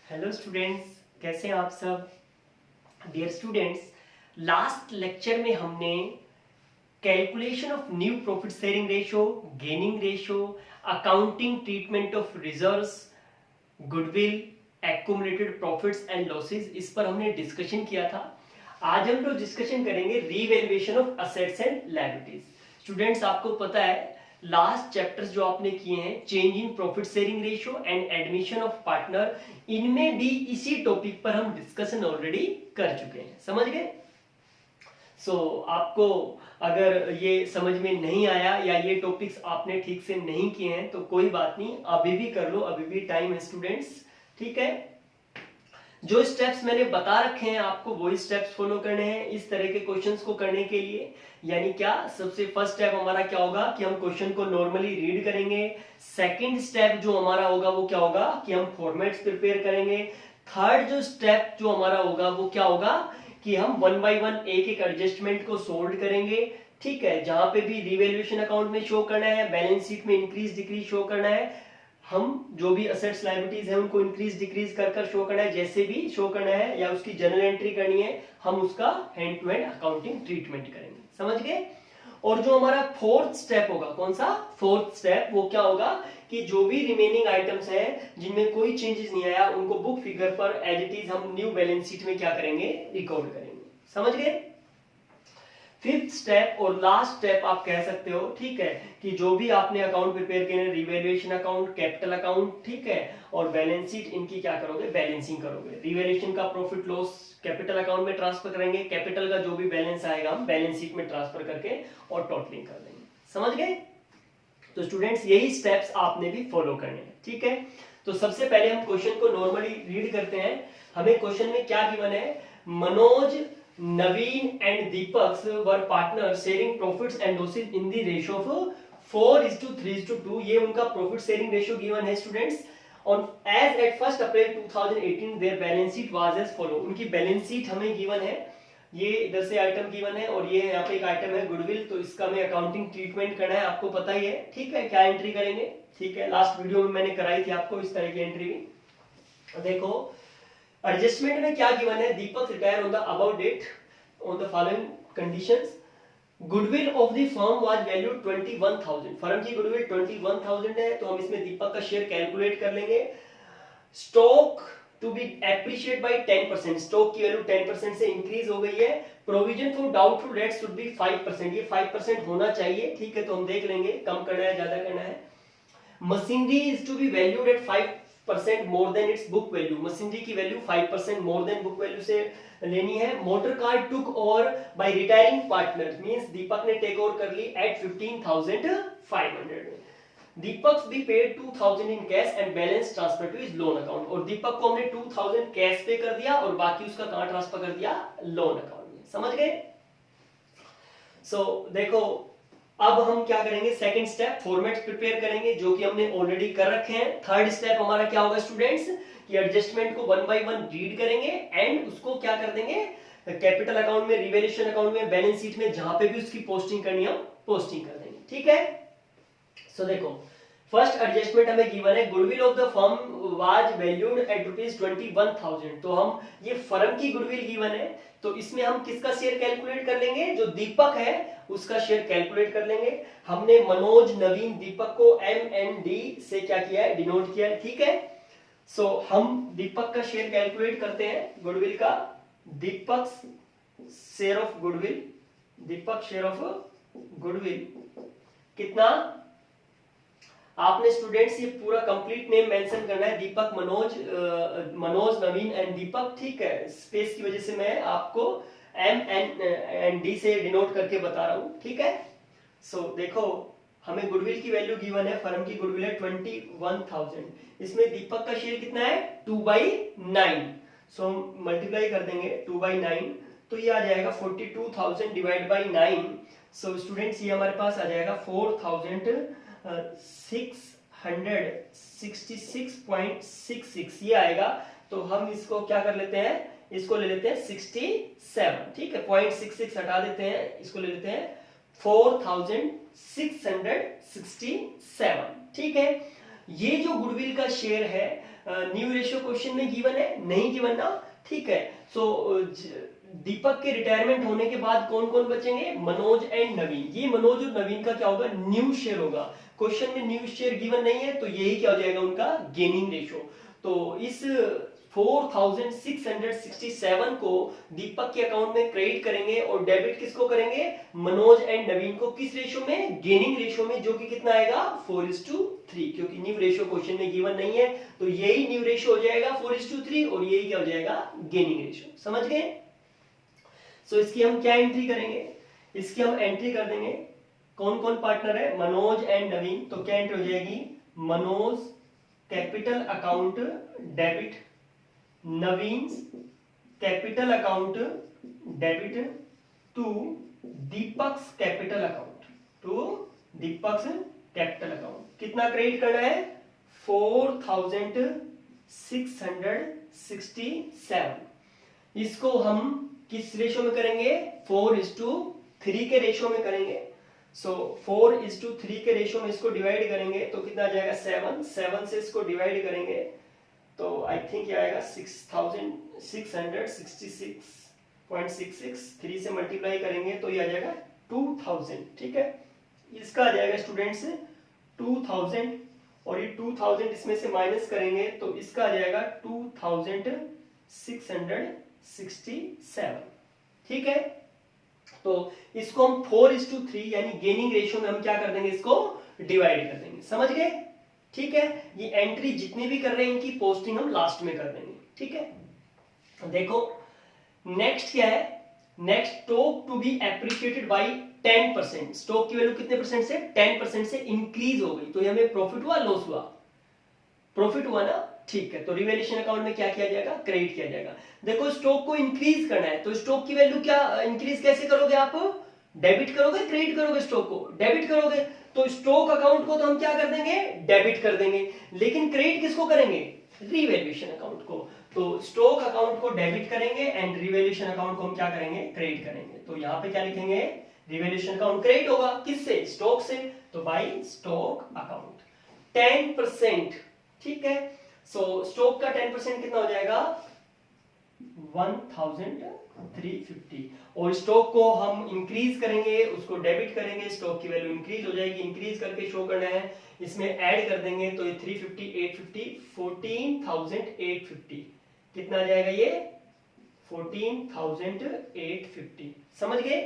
Hello students, कैसे हैं आप सब। डियर स्टूडेंट्स, लास्ट लेक्चर में हमने calculation of new profit sharing ratio, gaining ratio, accounting treatment of reserves, goodwill, accumulated profits and losses, इस पर हमने डिस्कशन किया था। आज हम लोग डिस्कशन करेंगे revaluation of assets and liabilities. Students, आपको पता है लास्ट चैप्टर्स जो आपने किए हैं, change in profit sharing ratio and admission of partner, इनमें भी इसी टॉपिक पर हम डिस्कशन ऑलरेडी कर चुके हैं। समझ गए। आपको अगर ये समझ में नहीं आया या ये टॉपिक्स आपने ठीक से नहीं किए हैं तो कोई बात नहीं, अभी भी कर लो, अभी भी टाइम है स्टूडेंट्स। ठीक है, जो स्टेप्स मैंने बता रखे हैं आपको वही स्टेप्स फॉलो करने हैं इस तरह के क्वेश्चंस को करने के लिए। यानी क्या, सबसे फर्स्ट स्टेप हमारा क्या होगा कि हम क्वेश्चन को नॉर्मली रीड करेंगे। सेकंड स्टेप जो हमारा होगा वो क्या होगा कि हम फॉर्मेट्स प्रिपेयर करेंगे। थर्ड जो स्टेप जो हमारा होगा वो क्या होगा कि हम वन बाय वन एक एक एडजस्टमेंट को सोल्व करेंगे। ठीक है, जहां पे भी रिवैल्यूएशन अकाउंट में शो करना है, बैलेंस शीट में इंक्रीज डिक्रीज शो करना है, हम जो भी असेट्स लायबिलिटीज है उनको इंक्रीज डिक्रीज कर कर शो करना है, जैसे भी शो करना है या उसकी जनरल एंट्री करनी है, हम उसका hand to hand accounting treatment करेंगे। समझ गए। और जो हमारा फोर्थ स्टेप होगा, कौन सा फोर्थ स्टेप, वो क्या होगा कि जो भी रिमेनिंग आइटम्स हैं जिनमें कोई चेंजेस नहीं आया उनको बुक फिगर पर एज इट इज हम न्यू बैलेंस शीट में क्या करेंगे, रिकॉर्ड करेंगे। समझ गए। फिफ्थ स्टेप और लास्ट स्टेप आप कह सकते हो, ठीक है, कि जो भी आपने अकाउंट प्रिपेयर किए हैं, रिवैल्यूएशन अकाउंट, कैपिटल अकाउंट, ठीक है, और बैलेंस शीट, इनकी क्या करोगे, बैलेंसिंग करोगे। रिवैल्यूएशन का प्रॉफिट लॉस कैपिटल अकाउंट में ट्रांसफर करेंगे, कैपिटल का जो भी बैलेंस आएगा हम बैलेंस शीट में ट्रांसफर करके और टोटलिंग कर देंगे। समझ गए। तो स्टूडेंट्स, यही स्टेप्स आपने भी फॉलो करने हैं। ठीक है, तो सबसे पहले हम क्वेश्चन को नॉर्मली रीड करते हैं। हमें क्वेश्चन में क्या गिवन है, Manoj, Naveen and Deepak were partners sharing profits and losses in the ratio of 4:3:2। ये उनका प्रॉफिट शेयरिंग रेशियो गिवन है स्टूडेंट्स। और as at 1st April 2018 their balance sheet was as follow। उनकी बैलेंस शीट हमें given है, ये इधर से आइटम गिवन है और ये यहाँ पे एक आइटम है गुडविल, तो इसका हमें अकाउंटिंग ट्रीटमेंट करना है, आपको पता ही है। ठीक है, क्या एंट्री करेंगे, ठीक है, लास्ट वीडियो में मैंने कराई थी आपको इस तरह की एंट्री भी। देखो एडजस्टमेंट में क्या गिवन है, Deepak retire on the about date on the following conditions. Goodwill of the firm was valued 21,000। Firm की गुडविल 21,000 है, तो हम इसमें दीपक का शेयर कैलकुलेट कर लेंगे। Stock to be appreciate by 10%, stock की वैल्यू 10% से इंक्रीज हो गई है। Provision for doubtful debts should be 5%, ये 5% होना चाहिए। ठीक है, तो हम देख लेंगे कम करना है ज्यादा करना है। Machinery is to be valued at 5% more than its book value, machinery की value 5% more than book value से लेनी है। Motor car took over by retiring partner, means Deepak ने टेक ओवर कर ली at 15,500। Deepak be paid 2,000 in cash and balance transfer to his loan account. और दीपक को हमने 2,000 कैश पे कर दिया और बाकी उसका कहां ट्रांसफर कर दिया, लोन अकाउंट में। समझ गए। देखो अब हम क्या करेंगे, सेकंड स्टेप फॉर्मेट्स प्रिपेयर करेंगे जो कि हमने ऑलरेडी कर रखे हैं। थर्ड स्टेप हमारा क्या होगा स्टूडेंट्स कि एडजस्टमेंट को वन बाय वन रीड करेंगे एंड उसको क्या कर देंगे, कैपिटल अकाउंट में, रिवैल्यूएशन अकाउंट में, बैलेंस शीट में, जहां पे भी उसकी पोस्टिंग करनी है पोस्टिंग कर देंगे। ठीक है, देखो फर्स्ट एडजस्टमेंट हमें गिवन है, goodwill of the firm was valued at ₹21,000। तो हम ये फर्म की गुडविल गिवन है, तो इसमें हम किसका शेयर कैलकुलेट कर लेंगे, जो दीपक है उसका शेयर कैलकुलेट कर लेंगे। हमने मनोज, नवीन, दीपक को MND से क्या किया है, डिनोट किया है। ठीक है, हम दीपक का शेयर कैलकुलेट करते हैं गुडविल का। Deepak share of goodwill, Deepak share of goodwill कितना, आपने स्टूडेंट्स ये पूरा कंप्लीट नेम मेंशन करना है, दीपक, मनोज, नवीन एंड दीपक। ठीक है, स्पेस की वजह से मैं आपको MND से डिनोट करके बता रहा हूं। ठीक है, देखो हमें गुडविल की वैल्यू गिवन है, फर्म की गुडविल है 21,000, इसमें दीपक का शेयर कितना है 2/9। हम मल्टीप्लाई कर देंगे 2/9, तो ये आ जाएगा 42,000 डिवाइड बाई 9। स्टूडेंट्स ये हमारे पास आ जाएगा 4,666.66 ये आएगा। तो हम इसको क्या कर लेते हैं, इसको ले लेते हैं 67। ठीक है, 0.66 हटा देते हैं, इसको ले लेते हैं 4,667। ठीक है, ये जो गुडविल का शेयर है न्यू रेशियो क्वेश्चन में गिवन है, नहीं गिवन ना, ठीक है। सो दीपक के रिटायरमेंट होने के बाद कौन कौन बचेंगे, मनोज एंड नवीन। ये मनोज और नवीन का क्या होगा, न्यू शेयर होगा। क्वेश्चन में न्यू शेयर गिवन नहीं है तो यही क्या हो जाएगा उनका गेनिंग रेशियो। तो इस 4667 को दीपक के अकाउंट में क्रेडिट करेंगे और डेबिट किसको करेंगे, मनोज एंड नवीन को। किस रेशियो में, गेनिंग रेशियो में, जो कि कितना आएगा 4:3, क्योंकि न्यू रेशियो क्वेश्चन में गिवन नहीं है तो यही न्यू रेशियो हो जाएगा 4:3 और यही क्या हो जाएगा गेनिंग रेशियो। समझ गए। सो इसकी हम क्या एंट्री करेंगे, इसकी हम एंट्री कर देंगे कौन कौन पार्टनर है, मनोज एंड नवीन। तो क्या एंट्री हो जाएगी, Manoj capital account debit, Naveen capital account debit to Deepak's capital account, to Deepak's capital account. कितना क्रेडिट करना है, 4667। इसको हम किस रेशियो में करेंगे, 4:3 के रेशियो में करेंगे। सो 4:3 के रेशियो में इसको डिवाइड करेंगे तो कितना आ जाएगा 7 से इसको डिवाइड करेंगे तो आई थिंक ये आएगा 6666.66, 3 से मल्टीप्लाई करेंगे तो ये आ जाएगा 2000, ठीक है। इसका आ जाएगा स्टूडेंट्स 2000 और ये 2000 इसमें से माइनस करेंगे तो इसका आ जाएगा 2667, ठीक है। तो इसको हम 4:3 यानी गेनिंग रेशियो में हम क्या कर देंगे, इसको डिवाइड कर देंगे। समझ गए, ठीक है। ये एंट्री जितनी भी कर रहे हैं इनकी पोस्टिंग हम लास्ट में कर देंगे, ठीक है। देखो नेक्स्ट क्या है, next stock to be appreciated by 10%। Stock की वैल्यू कितने परसेंट से, 10% से इंक्रीज हो गई तो ये हमें प्रॉफिट हुआ लॉस हुआ, प्रॉफिट हुआ ना, ठीक है। तो रिवैल्यूएशन अकाउंट में क्या किया जाएगा, क्रेडिट किया जाएगा। देखो स्टॉक को इंक्रीज करना है तो स्टॉक की वैल्यू क्या इंक्रीज कैसे करोगे आप, डेबिट करोगे क्रेडिट करोगे, स्टॉक को डेबिट करोगे तो स्टॉक अकाउंट को तो हम क्या कर देंगे, डेबिट कर देंगे, लेकिन क्रेडिट किसको करेंगे, रिवैल्यूएशन अकाउंट को। तो स्टॉक अकाउंट को डेबिट करेंगे एंड रिवैल्यूएशन अकाउंट को हम क्या करेंगे, क्रेडिट करेंगे। तो यहाँ पे क्या लिखेंगे, रिवैल्यूएशन अकाउंट क्रेडिट होगा किससे, स्टॉक से, तो बाय स्टॉक अकाउंट 10%, ठीक है। सो स्टॉक का 10% कितना हो जाएगा 1350 और स्टॉक को हम इंक्रीज करेंगे, उसको डेबिट करेंगे, स्टॉक की वैल्यू इंक्रीज हो जाएगी, इंक्रीज करके शो करना है, इसमें ऐड कर देंगे तो ये 350 850 14850 कितना आ जाएगा ये 14850। समझ गए।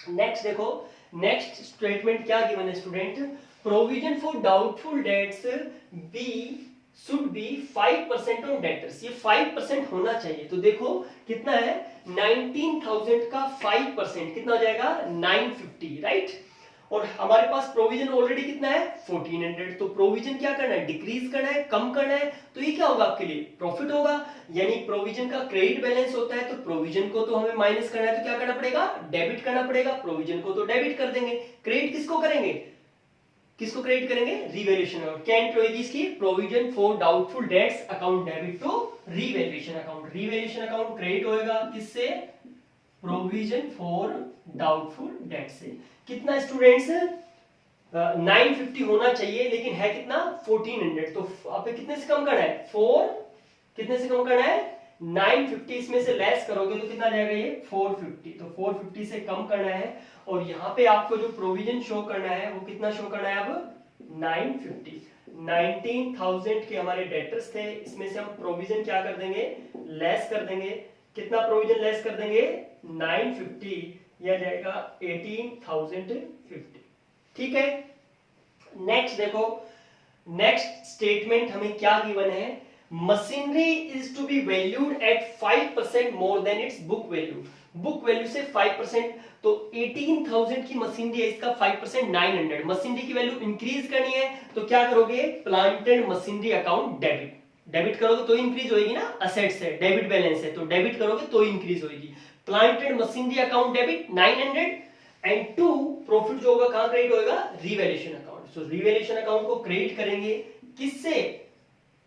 नेक्स्ट देखो, नेक्स्ट स्टेटमेंट क्या गिवन है student, provision for doubtful debts be should be 5% on debtors. ये 5% होना चाहिए। तो देखो कितना है 19,000 का 5% कितना हो जाएगा 950, राइट। और हमारे पास प्रोविजन ऑलरेडी कितना है 1400, तो प्रोविजन क्या करना है, डिक्रीज करना है, कम करना है, तो ये क्या होगा आपके लिए प्रॉफिट होगा। यानी प्रोविजन का क्रेडिट बैलेंस होता है तो प्रोविजन को तो हमें माइनस करना है तो क्या करना पड़ेगा, डेबिट करना पड़ेगा। प्रोविजन को तो डेबिट कर देंगे, क्रेडिट किसको करेंगे, किसको क्रेडिट करेंगे, रिवैल्यूएशन अकाउंट। क्या एंट्री होगी इसकी, provision for doubtful debts account debit to revaluation account. Revaluation account credit होएगा किससे, प्रोविजन फॉर डाउटफुल डेट्स से। कितना स्टूडेंट्स 950 होना चाहिए लेकिन है कितना 1400, तो आप कितने से कम करना है 4, कितने से कम करना है 950, इसमें से लेस करोगे तो कितना जाएगा ये 450, तो 450 से कम करना है। और यहाँ पे आपको जो प्रोविजन शो करना है वो कितना शो करना है अब 950। 19,000 के हमारे डेटर्स थे, इसमें से हम प्रोविजन क्या कर देंगे, लेस कर देंगे। कितना प्रोविजन लेस कर देंगे 950, यह जाएगा 18,050, ठीक है। नेक्स्ट देखो, नेक्स्ट स्टेटमेंट हमें क्या गिवन है, machinery is to be valued at 5% more than its book value. Book value से 5%, तो 18,000 की मशीनरी है, इसका 5% 900। मशीनरी की वैल्यू इंक्रीज करनी है तो क्या करोगे, plant and machinery account debit, debit करोगे तो इंक्रीज होगी ना, असेट्स है, डेबिट बैलेंस है तो डेबिट करोगे तो इंक्रीज होगी। Plant and machinery account debit 900 and 2 profit जो होगा कहां क्रेडिट होगा, रिवैल्यूएशन अकाउंट। सो रिवैल्यूएशन अकाउंट को क्रेडिट करेंगे किससे,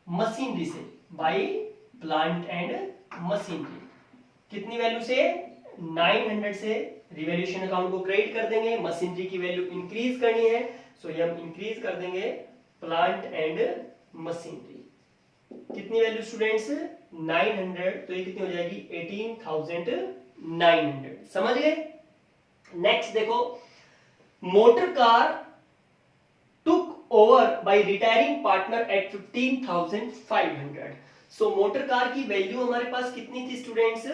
मशीनरी से, बाय प्लांट एंड मशीनरी। कितनी वैल्यू से 900 से रिवैल्यूएशन अकाउंट को क्रेडिट कर देंगे, मशीनरी की वैल्यू इंक्रीज करनी है सो ये हम इंक्रीज कर देंगे प्लांट एंड मशीनरी। कितनी वैल्यू स्टूडेंट्स 900, तो ये कितनी हो जाएगी 18,900। समझ गए। नेक्स्ट देखो, motor car took over by retiring partner eight 15,500। So motor car की वैल्यू हमारे पास कितनी थी स्टूडेंट्स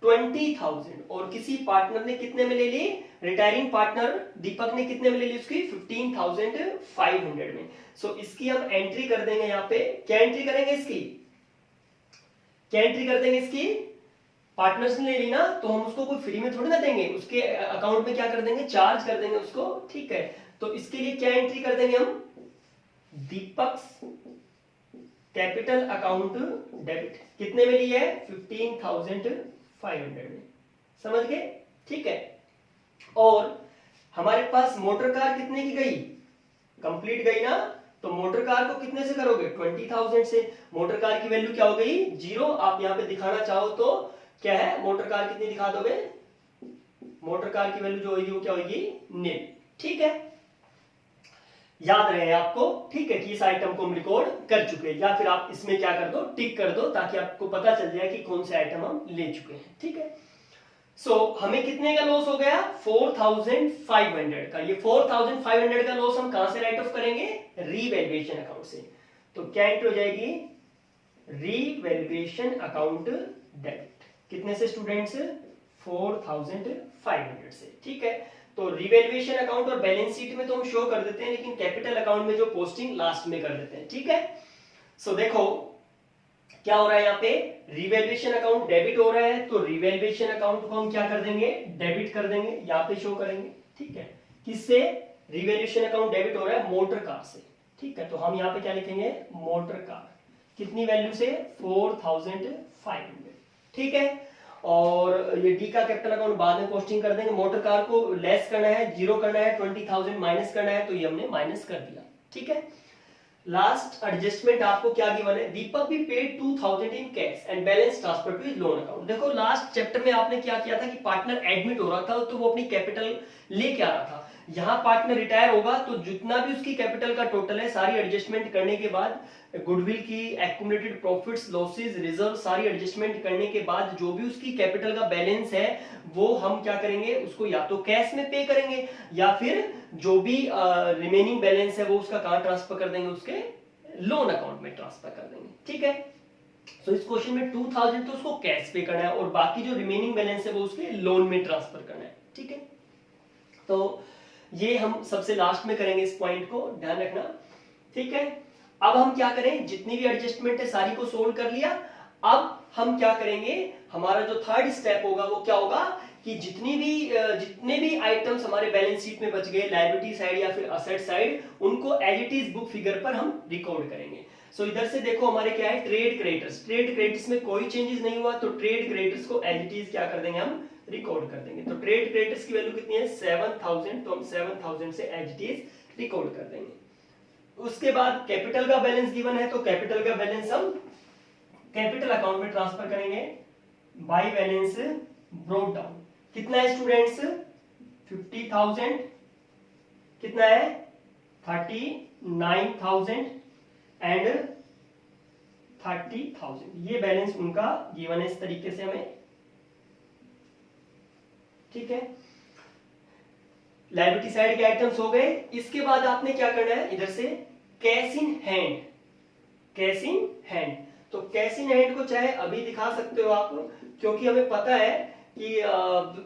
20,000, और किसी पार्टनर ने कितने में ले ली, रिटायरिंग पार्टनर दीपक ने कितने में ले ली उसकी 15,500 में। सो इसकी हम एंट्री कर देंगे यहाँ पे। क्या एंट्री करेंगे इसकी, क्या एंट्री कर देंगे इसकी, पार्टनर्स ने ले ली ना, तो हम उसको कोई फ्री में थोड़ी ना देंगे, उसके अकाउंट में क्या कर देंगे, चार्ज कर देंगे उसको। ठीक है, तो इसके लिए क्या एंट्री कर देंगे हम, दीपक कैपिटल अकाउंट डेबिट। कितने में ली है 15,500 में। समझ गए। ठीक है, और हमारे पास मोटर कार कितने की गई, कंप्लीट गई ना, तो मोटर कार को कितने से करोगे 20,000 से। मोटर कार की वैल्यू क्या हो गई 0। आप यहां पे दिखाना चाहो तो क्या है, मोटर कार कितनी दिखा दोगे, मोटर कार की वैल्यू जो होगी वो क्या होगी नील। ठीक है, याद रहे आपको। ठीक है, कि इस आइटम को हम रिकॉर्ड कर चुके हैं, या फिर आप इसमें क्या कर दो, टिक कर दो, ताकि आपको पता चल जाए कि कौन से आइटम हम ले चुके हैं। ठीक है, सो हमें कितने का लॉस हो गया 4,500 का। ये 4,500 का लॉस हम कहां से राइट ऑफ करेंगे, रीवैल्यूएशन अकाउंट से। तो क्या एंट्री हो जाएगी, रीवैल्यूएशन अकाउंट डेबिट। कितने से स्टूडेंट्स 4,500 से। ठीक है, तो रिवैल्यूएशन अकाउंट और बैलेंस शीट में तो हम शो कर देते हैं, लेकिन कैपिटल अकाउंट में जो पोस्टिंग लास्ट में कर देते हैं। ठीक है, सो देखो क्या हो रहा है यहाँ पे, रिवैल्यूएशन अकाउंट डेबिट हो रहा है, तो रिवैल्यूएशन अकाउंट को हम क्या कर देंगे, डेबिट कर देंगे, यहाँ पे शो करेंगे। ठीक है, किससे, रिवैल्यूएशन अकाउंट डेबिट हो रहा है मोटर कार से। ठीक है, तो हम यहाँ पे क्या लिखेंगे, मोटर कार। कितनी वैल्यू से 4,500। ठीक है, और ये डी का कैपिटल अकाउंट बाद में पोस्टिंग कर देंगे। मोटर कार को लेस करना है, 0 करना है, 20,000 माइनस करना है, तो ये हमने माइनस कर दिया। ठीक है, लास्ट एडजस्टमेंट आपको क्या गिवन है, दीपक भी paid 2,000 in cash and balance transfer to his loan account. देखो लास्ट चैप्टर में आपने क्या किया था कि पार्टनर एडमिट हो रहा था तो वो अपनी कैपिटल लेके आ रहा था। यहाँ पार्टनर रिटायर होगा तो जितना भी उसकी कैपिटल का टोटल है, सारी एडजस्टमेंट करने के बाद, गुडविल की एक्यूमुलेटेड प्रॉफिट्स लॉसेस रिजर्व सारी एडजस्टमेंट करने के बाद, जो भी उसकी कैपिटल का बैलेंस है वो हम क्या करेंगे, उसको या तो कैश में पे करेंगे, या फिर जो भी रिमेनिंग बैलेंस है वो उसका कहां ट्रांसफर कर देंगे, उसके लोन अकाउंट में ट्रांसफर कर देंगे। ठीक है, तो इस क्वेश्चन में 2,000 तो उसको कैश पे करना है, और बाकी जो रिमेनिंग बैलेंस है वो उसके लोन में ट्रांसफर करना है। ठीक है, तो ये हम सबसे लास्ट में करेंगे, इस पॉइंट को ध्यान रखना। ठीक है, अब हम क्या करें, जितनी भी एडजस्टमेंट है सारी को सोल्व कर लिया। अब हम क्या करेंगे, हमारा जो थर्ड स्टेप होगा वो क्या होगा कि जितने भी आइटम्स हमारे बैलेंस शीट में बच गए, लायबिलिटी साइड या फिर असेट साइड, उनको as it is book figure पर हम रिकॉर्ड करेंगे। सो इधर से देखो हमारे क्या है, ट्रेड क्रेडिटर्स। ट्रेड क्रेडिटर्स में कोई चेंजेस नहीं हुआ, तो ट्रेड क्रेडिटर्स को एज इट इज क्या कर देंगे, हम रिकॉर्ड कर देंगे। तो ट्रेड क्रेडिटर्स की वैल्यू कितनी है 7,000, तो हम 7,000 से एज इट इज रिकॉर्ड कर देंगे। उसके बाद कैपिटल का बैलेंस गिवन है, तो कैपिटल का बैलेंस हम कैपिटल अकाउंट में ट्रांसफर करेंगे बाय बैलेंस ब्रोट डाउन। कितना है स्टूडेंट्स 50,000, कितना है 39,000 एंड 30,000। ये बैलेंस उनका गिवन है इस तरीके से हमें। ठीक है, लायबिलिटी साइड के आइटम्स हो गए। इसके बाद आपने क्या करना है, इधर से cash in hand, cash in hand. तो कैश इन हैंड को चाहे अभी दिखा सकते हो आप, क्योंकि हमें पता है कि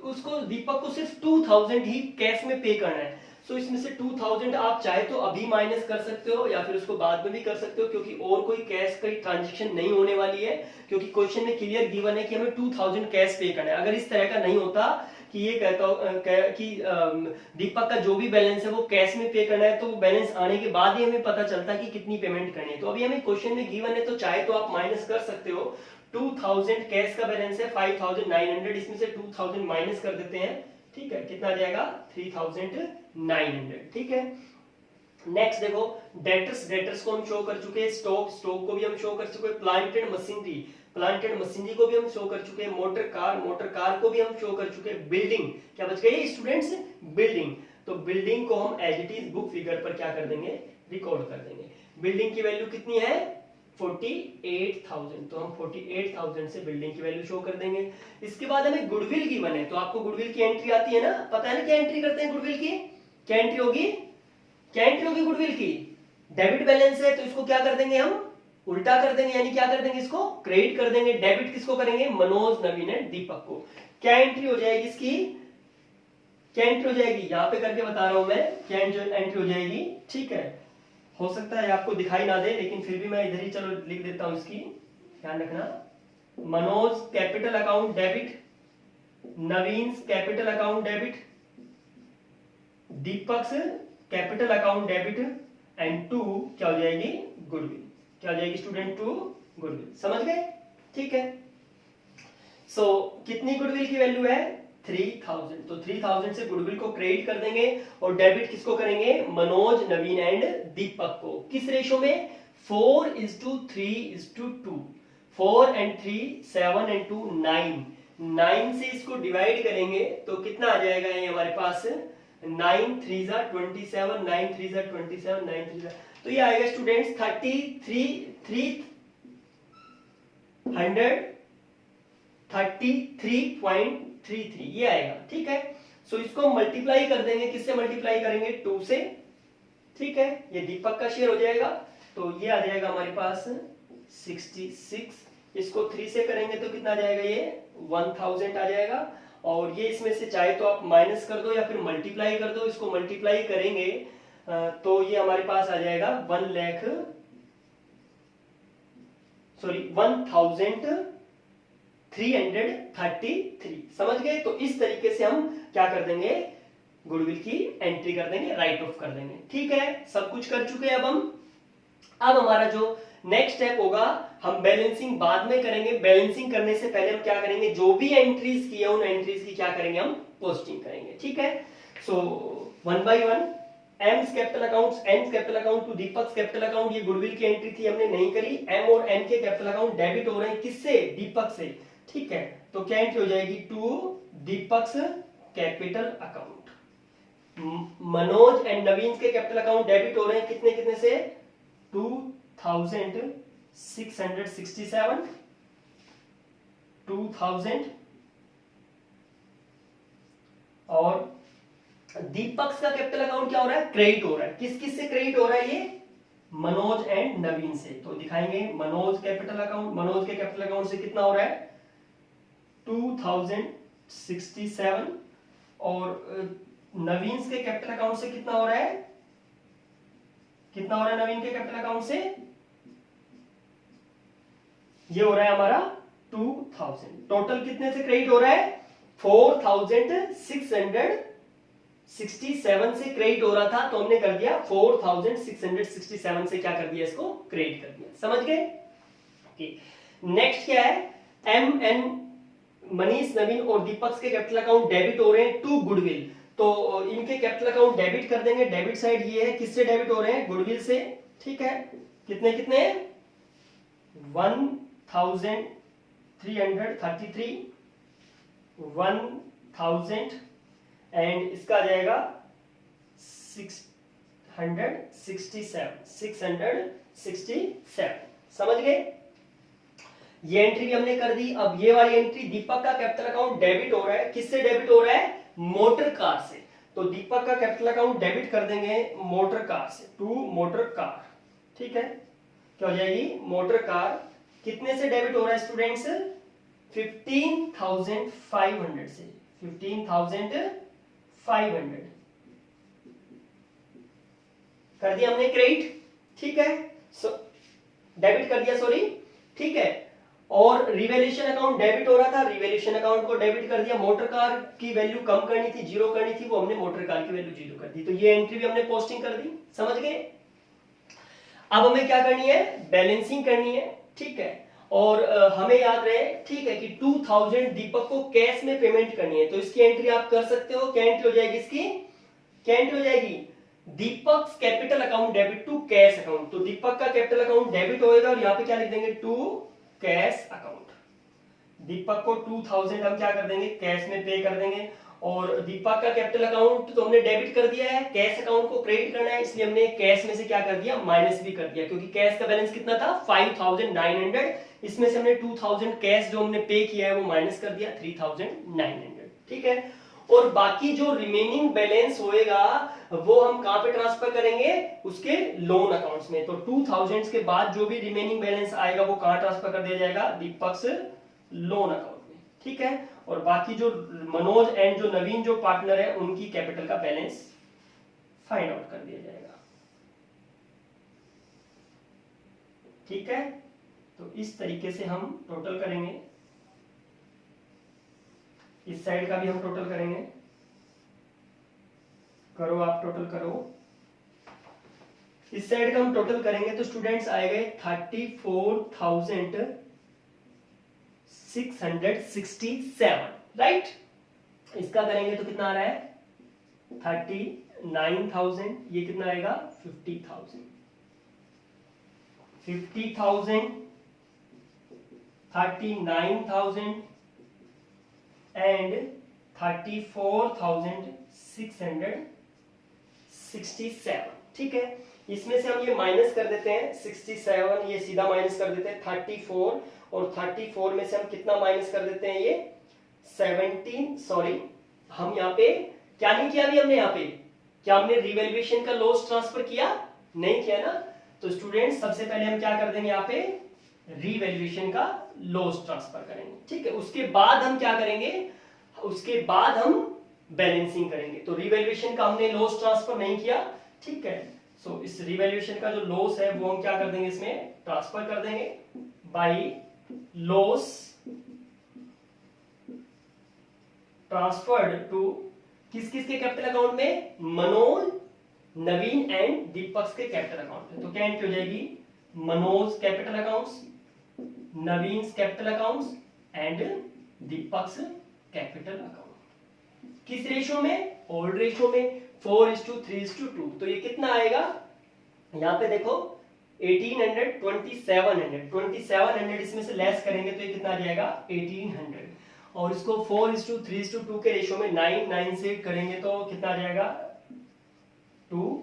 उसको दीपक को सिर्फ 2,000 ही कैश में पे करना है। सो इसमें से 2,000 आप चाहे तो अभी माइनस कर सकते हो, या फिर उसको बाद में भी कर सकते हो, क्योंकि और कोई कैश का ट्रांजेक्शन नहीं होने वाली है, क्योंकि क्वेश्चन में क्लियर गिवन है कि हमें 2,000 कैश पे करना है। अगर इस तरह का नहीं होता कि ये कहता कि दीपक का जो भी बैलेंस है वो कैश में पे करना है, तो वो बैलेंस आने के बाद ही हमें पता चलता कि कितनी पेमेंट करनी है। तो अभी हमें क्वेश्चन में गिवन है, तो चाहे तो आप माइनस कर सकते हो। 2,000 कैश का बैलेंस है 5,900, इसमें से 2,000 माइनस कर देते हैं। ठीक है, कितना आ जाएगा 3,900। ठीक है, नेक्स्ट देखो डेटर्स, डेटर्स को हम शो कर चुके हैं, स्टॉक, स्टॉक को भी हम शो कर चुके हैं, plant and machinery, plant and machinery को भी हम शो कर चुके हैं, मोटर कार, मोटर कार को भी हम शो कर चुके हैं, बिल्डिंग, क्या बच गई स्टूडेंट्स, बिल्डिंग। तो बिल्डिंग को हम as it is book figure पर क्या कर देंगे, रिकॉर्ड कर देंगे। बिल्डिंग की वैल्यू कितनी है 48,000, तो हम 48,000 से बिल्डिंग की वैल्यू शो कर देंगे। इसके बाद हमें गुडविल गिवन है, तो आपको गुडविल की एंट्री आती है ना, पता है ना क्या एंट्री करते हैं गुडविल की, क्या एंट्री होगी, क्या एंट्री होगी गुडविल की, डेबिट बैलेंस है तो इसको क्या कर देंगे हम उल्टा कर देंगे, यानी क्या कर देंगे इसको क्रेडिट कर देंगे। डेबिट किसको करेंगे, मनोज नवीन एंड दीपक को। क्या एंट्री हो जाएगी इसकी, क्या एंट्री हो जाएगी, यहां पे करके बता रहा हूं मैं, क्या एंट्री हो जाएगी, ठीक है। हो सकता है आपको दिखाई ना दे, लेकिन फिर भी मैं इधर ही चलो लिख देता हूं इसकी, ध्यान रखना। Manoj capital account debit, Naveen capital account debit, Deepak capital account debit and to क्या हो जाएगी गुडविल, क्या हो जाएगी स्टूडेंट टू गुडविल, समझ गए, ठीक है। सो कितनी गुडविल की वैल्यू है 3000, तो 3000 से गुडविल को क्रेडिट कर देंगे और डेबिट किसको करेंगे, मनोज नवीन एंड दीपक को। किस रेशो में, 4:3:2, 4 and 3 7 and 2 9, 9 से इसको डिवाइड करेंगे तो कितना आ जाएगा ये हमारे पास, 9 3 जा 27, 9 3 जा 27, 9 3 जा, तो ये आएगा स्टूडेंट्स 333.33 ये आएगा, ठीक है। सो इसको मल्टीप्लाई कर देंगे, किससे मल्टीप्लाई करेंगे 2 से, ठीक है। ये दीपक का शेयर हो जाएगा, तो ये आ जाएगा हमारे पास 66, इसको 3 से करेंगे तो कितना आ जाएगा, ये 1000 आ जाएगा। और ये इसमें से चाहे तो आप माइनस कर दो या फिर मल्टीप्लाई कर दो, इसको मल्टीप्लाई करेंगे तो ये हमारे पास आ जाएगा 1333, समझ गए। तो इस तरीके से हम क्या कर देंगे, गुडविल की एंट्री कर देंगे, राइट ऑफ कर देंगे, ठीक है। सब कुछ कर चुके हैं। अब हमारा जो नेक्स्ट स्टेप होगा, हम बैलेंसिंग बाद में करेंगे। बैलेंसिंग करने से पहले हम क्या करेंगे, जो भी एंट्रीज की है उन एंट्रीज की क्या करेंगे, हम पोस्टिंग करेंगे, ठीक है। So 1 by 1 M's capital accounts, N capital account to Deepak capital account, ये गुडविल की एंट्री थी, हमने नहीं करी। एम और एन के कैपिटल अकाउंट डेबिट हो रहे हैं, किससे, दीपक से, ठीक है। तो क्या एंट्री हो जाएगी, to Deepak capital account. Manoj and Naveen के कैपिटल अकाउंट डेबिट हो रहे हैं, कितने कितने से, 2667, 2000, और दीपक का कैपिटल अकाउंट क्या हो रहा है, क्रेडिट हो रहा है। किस किस से क्रेडिट हो रहा है, ये मनोज एंड नवीन से। तो दिखाएंगे मनोज कैपिटल अकाउंट, मनोज के कैपिटल अकाउंट से कितना हो रहा है 2067, और नवीन के कैपिटल अकाउंट से कितना हो रहा है, कितना हो रहा है नवीन के कैपिटल अकाउंट से, ये हो रहा है हमारा 2000। टोटल कितने से क्रेडिट हो रहा है, 4667 से क्रेडिट हो रहा था, तो हमने कर दिया 4667 से क्या कर दिया, इसको क्रेडिट कर दिया, समझ गए। नेक्स्ट क्या है, एम एन मनीष नवीन और दीपक के कैपिटल अकाउंट डेबिट हो रहे हैं टू गुडविल, तो इनके कैपिटल अकाउंट डेबिट कर देंगे। डेबिट साइड ये है, किससे डेबिट हो रहे हैं, गुडविल से, ठीक है। कितने कितने 1333, 1000 एंड इसका आ जाएगा 667, समझ गए। ये एंट्री भी हमने कर दी। अब ये वाली एंट्री, दीपक का कैपिटल अकाउंट डेबिट हो रहा है, किससे डेबिट हो रहा है, मोटर कार से, तो दीपक का कैपिटल अकाउंट डेबिट कर देंगे मोटर कार से, टू मोटर कार, ठीक है। क्या हो जाएगी, मोटर कार कितने से डेबिट हो रहा है स्टूडेंट्स, 15,500 से, 15,500 कर दिया हमने क्रेडिट, ठीक है, डेबिट कर दिया, सॉरी, ठीक है। और रिवैल्यूएशन अकाउंट डेबिट हो रहा था, रिवैल्यूएशन अकाउंट को डेबिट कर दिया। मोटर कार की वैल्यू कम करनी थी, जीरो करनी थी, वो हमने मोटर कार की वैल्यू जीरो कर दी, तो ये एंट्री भी हमने पोस्टिंग कर दी, समझ गए। अब हमें क्या करनी है, बैलेंसिंग करनी है, ठीक है। और हमें याद रहे, ठीक है, कि 2000 दीपक को कैश में पेमेंट करनी है, तो इसकी एंट्री आप कर सकते हो। क्या एंट्री हो जाएगी इसकी, क्या एंट्री हो जाएगी, Deepak capital account debit to cash account, तो दीपक का कैपिटल अकाउंट डेबिट होएगा और यहाँ पे क्या लिख देंगे, टू कैश अकाउंट। दीपक को 2000 हम क्या कर देंगे, कैश में पे कर देंगे, और दीपक का कैपिटल अकाउंट तो हमने डेबिट कर दिया है, कैश अकाउंट को क्रेडिट करना है, इसलिए हमने कैश में से क्या कर दिया, माइनस भी कर दिया, क्योंकि कैश का बैलेंस कितना था 5900, इसमें से हमने 2000 कैश जो हमने पे किया है वो माइनस कर दिया 3900। ठीक है, और बाकी जो रिमेनिंग बैलेंस होएगा वो हम कहां पे ट्रांसफर करेंगे, उसके लोन अकाउंट्स में। तो 2000 के बाद जो भी रिमेनिंग बैलेंस आएगा वो कहां ट्रांसफर कर दिया जाएगा, दीपक से लोन अकाउंट में। ठीक है, और बाकी जो मनोज एंड जो नवीन जो पार्टनर है उनकी कैपिटल का बैलेंस फाइंड आउट कर दिया जाएगा। ठीक है, तो इस तरीके से हम टोटल करेंगे, इस साइड का भी हम टोटल करेंगे। करो, आप टोटल करो, इस साइड का हम टोटल करेंगे तो स्टूडेंट्स आए गए 34,667, राइट। इसका करेंगे तो कितना आ रहा है 39,000, ये कितना आएगा 50,000, 39,000 एंड 34,667। ठीक है, इसमें से हम ये माइनस कर देते हैं 67, ये सीधा माइनस कर देते हैं 34, और 34 में से हम कितना माइनस कर देते हैं, ये 17। सॉरी, हम यहाँ पे क्या नहीं किया अभी हमने, यहाँ पे क्या हमने रिवैल्यूएशन का लॉस ट्रांसफर किया, नहीं किया ना। तो स्टूडेंट्स सबसे पहले हम क्या कर देंगे, यहाँ पे रिवैल्यूएशन का लॉस ट्रांसफर करेंगे। ठीक है, उसके बाद हम क्या करेंगे, उसके बाद हम बैलेंसिंग करेंगे। तो रिवैल्यूएशन का हमने लॉस ट्रांसफर नहीं किया। ठीक है, सो इस रिवैल्यूएशन का जो लॉस है वो हम क्या कर देंगे, इसमें ट्रांसफर कर देंगे बाय लॉस ट्रांसफर्ड टू किस किस के कैपिटल अकाउंट में, मनोज, नवीन एंड दीपक के कैपिटल अकाउंट में। तो क्या एंट्री हो जाएगी, Manoj capital accounts, Naveen capital accounts and Deepak capital account. किस रेशो में, ओल्ड रेशो में 4:3:2। तो ये कितना आएगा, यहां पे देखो 1800, 2700 इसमें से लेस करेंगे तो ये कितना आ जाएगा 1800, और इसको 4:3:2 के रेशो में 9 से करेंगे तो कितना आ जाएगा 2,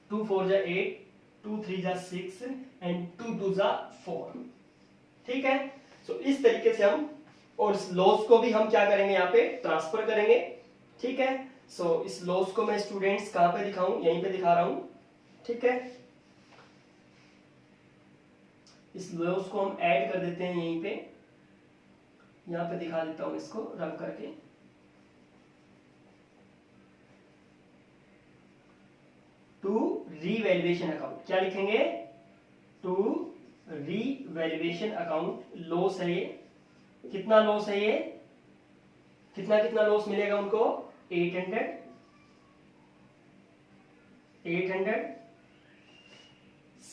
2 4 जा 8, 2 3 जा 6 एंड 2 2 जा 4। ठीक है, सो इस तरीके से हम, और इस लॉस को भी हम क्या करेंगे, यहाँ पे ट्रांसफर करेंगे। ठीक है, सो इस लॉस को मैं स्टूडेंट्स कहां पे दिखाऊं, यहीं पे दिखा रहा हूं। ठीक है, इस लॉस को हम ऐड कर देते हैं यहीं पे, यहां पे दिखा देता हूं इसको रब करके। टू रीवैल्यूएशन अकाउंट क्या लिखेंगे, टू रीवैल्यूएशन अकाउंट लॉस है ये, कितना लॉस है ये, कितना कितना लॉस मिलेगा उनको 800,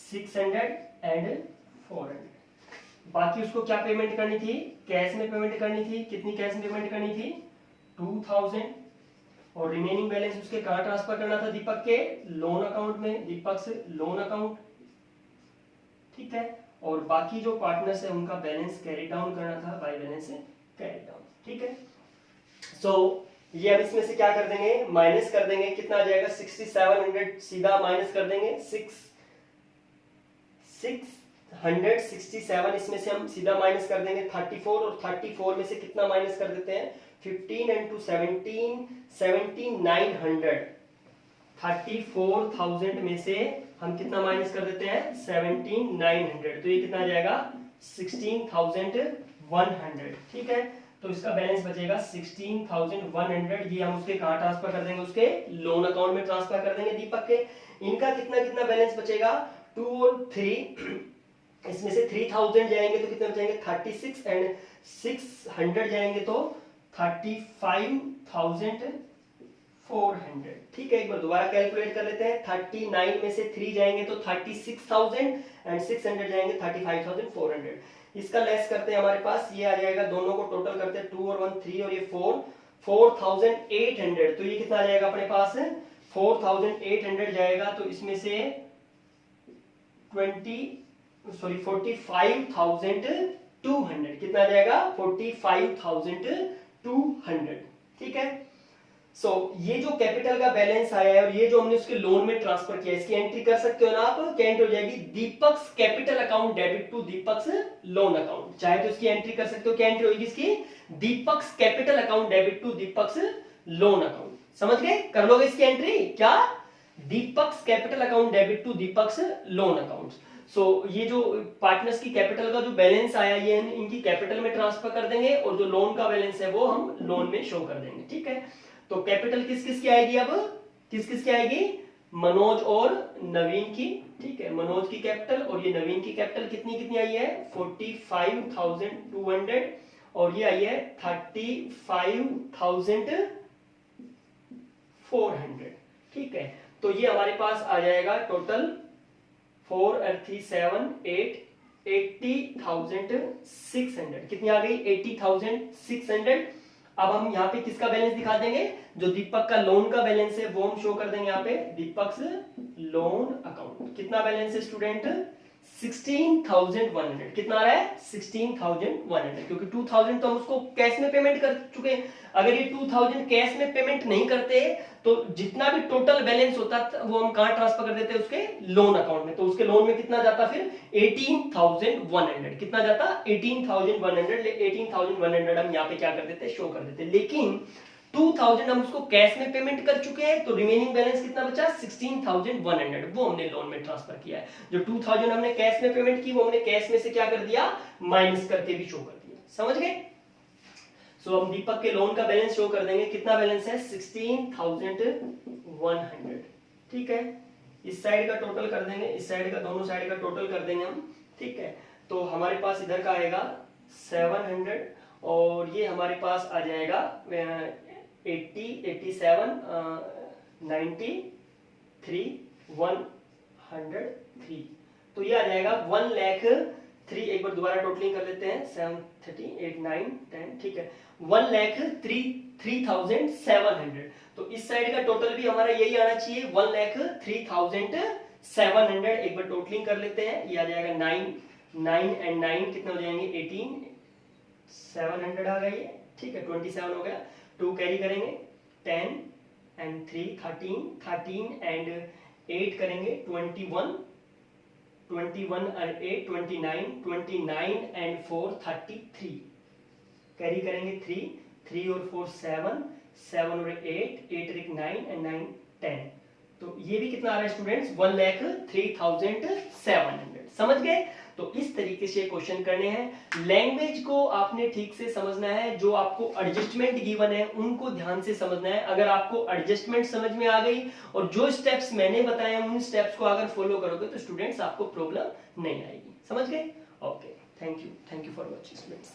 600 एंड 400। बाकी उसको क्या पेमेंट करनी थी, कैश में पेमेंट करनी थी, कितनी कैश में पेमेंट करनी थी 2000, और रिमेनिंग बैलेंस उसके कहां ट्रांसफर करना था, दीपक के लोन अकाउंट में, दीपक से लोन अकाउंट। ठीक है, और बाकी जो पार्टनर्स है उनका बैलेंस कैरी डाउन करना था बाय बैलेंस से कैरी डाउन। ठीक है, सो ये हम इसमें से क्या कर देंगे, माइनस कर देंगे, कितना आ जाएगा 6700, सीधा माइनस कर देंगे 667, इसमें से हम सीधा माइनस कर देंगे 34, और 34 में से कितना माइनस कर देते हैं 15 एंड 2 17, 17900। 34,000 में से हम कितना माइनस कर देते हैं 17900, तो ये कितना आ जाएगा 16,100। ठीक है, तो इसका बैलेंस बचेगा 16,100। ये हम उसके कहां ट्रांसफर कर देंगे, उसके लोन अकाउंट में ट्रांसफर कर देंगे दीपक के। इनका कितना कितना बैलेंस बचेगा 2 और 3, इसमें से 3000 जाएंगे तो कितने बचेंगे 36, एंड 600 जाएंगे तो 35,400। ठीक है, एक बार दोबारा कैलकुलेट कर लेते हैं। 39 में से 3 जाएंगे तो 36,000 एंड 600 जाएंगे 35,400। इसका लेस करते हैं, हमारे पास ये आ जाएगा, दोनों को टोटल करते हैं 2 और 1 3 और ये 4,800। तो ये कितना आ जाएगा अपने पास 4,800 जाएगा, तो इसमें से 45,200 कितना आ जाएगा 45,200। ठीक है, ये जो कैपिटल का बैलेंस आया है और ये जो हमने उसके लोन में ट्रांसफर किया, इसकी एंट्री कर सकते हो ना आप, क्या एंट्री हो जाएगी, Deepak's capital account debit to Deepak's loan account. चाहे तो इसकी एंट्री कर सकते हो, क्या एंट्री होगी इसकी, Deepak's capital account debit to Deepak's loan account. समझ गए, कर लोगे इसकी एंट्री, क्या, Deepak's capital account debit to Deepak's loan account. ये जो पार्टनर्स की कैपिटल का जो बैलेंस आया ये इनकी कैपिटल में ट्रांसफर कर देंगे और जो लोन का बैलेंस है वो हम लोन में शो कर देंगे। ठीक है, तो कैपिटल किस किस की आएगी, अब किस किस की आएगी, मनोज और नवीन की। ठीक है, मनोज की कैपिटल और ये नवीन की कैपिटल कितनी कितनी आई है, 45,200 और ये आई है 35,400। ठीक है, तो ये हमारे पास आ जाएगा टोटल 4 और 3 7 8 80,600। कितनी आ गई, 80,600। अब हम यहाँ पे किसका बैलेंस दिखा देंगे, जो दीपक का लोन का बैलेंस है वो हम शो कर देंगे यहाँ पे, दीपक लोन अकाउंट। कितना बैलेंस है स्टूडेंट, 16,100। कितना आ रहा है, 16,100, क्योंकि 2,000 तो हम उसको कैश में पेमेंट कर चुके हैं। अगर ये 2,000 कैश में पेमेंट नहीं करते तो जितना भी टोटल बैलेंस होता वो हम कहां ट्रांसफर कर देते, उसके लोन अकाउंट में। तो उसके लोन में कितना जाता फिर, 18,100। कितना जाता, 18,100। 18,100 हम यहाँ पे क्या कर देते, शो कर देते। लेकिन 2,000 हम उसको कैश में पेमेंट कर चुके हैं, तो रिमेनिंग बैलेंस कितना बचा, 16,100, वो हमने लोन में ट्रांसफर किया है। जो 2,000 हमने कैश में पेमेंट की वो हमने कैश में से क्या कर दिया, माइनस करके भी शो कर दिया। समझ गए। हम दीपक के लोन का बैलेंस शो कर देंगे, कितना बैलेंस है, 16,100। ठीक है, इस साइड का टोटल कर देंगे, इस साइड का, दोनों साइड का टोटल कर देंगे हम। ठीक है, तो हमारे पास इधर का आएगा 700 और ये हमारे पास आ जाएगा 80 87 93 103। तो ये आ जाएगा 1,03,000। एक बार दोबारा टोटलिंग कर लेते हैं, 7 30 8 9 10। ठीक है, 1,03,700। तो इस साइड का टोटल भी हमारा यही आना चाहिए, 1,03,700। एक बार टोटलिंग कर लेते हैं, ये आ जाएगा 9 9 एंड 9 कितना हो जाएंगे, 18 700 आ गया ये। ठीक है, 27 हो गया, 2 कैरी करेंगे, 10 एंड 3 13 13 एंड 8 करेंगे, 21 21 और 8 29 29 एंड 4 33 कैरी करेंगे, 3 3 और 4 7 7 और 8 8 और 9 एंड 9 10। तो ये भी कितना आ रहा है स्टूडेंट्स, 1,03,700। समझ गए। तो इस तरीके से क्वेश्चन करने हैं। लैंग्वेज को आपने ठीक से समझना है, जो आपको एडजस्टमेंट गिवन है उनको ध्यान से समझना है। अगर आपको एडजस्टमेंट समझ में आ गई और जो स्टेप्स मैंने बताए उन स्टेप्स को अगर फॉलो करोगे तो स्टूडेंट्स आपको प्रॉब्लम नहीं आएगी। समझ गए। Okay, thank you for watching students.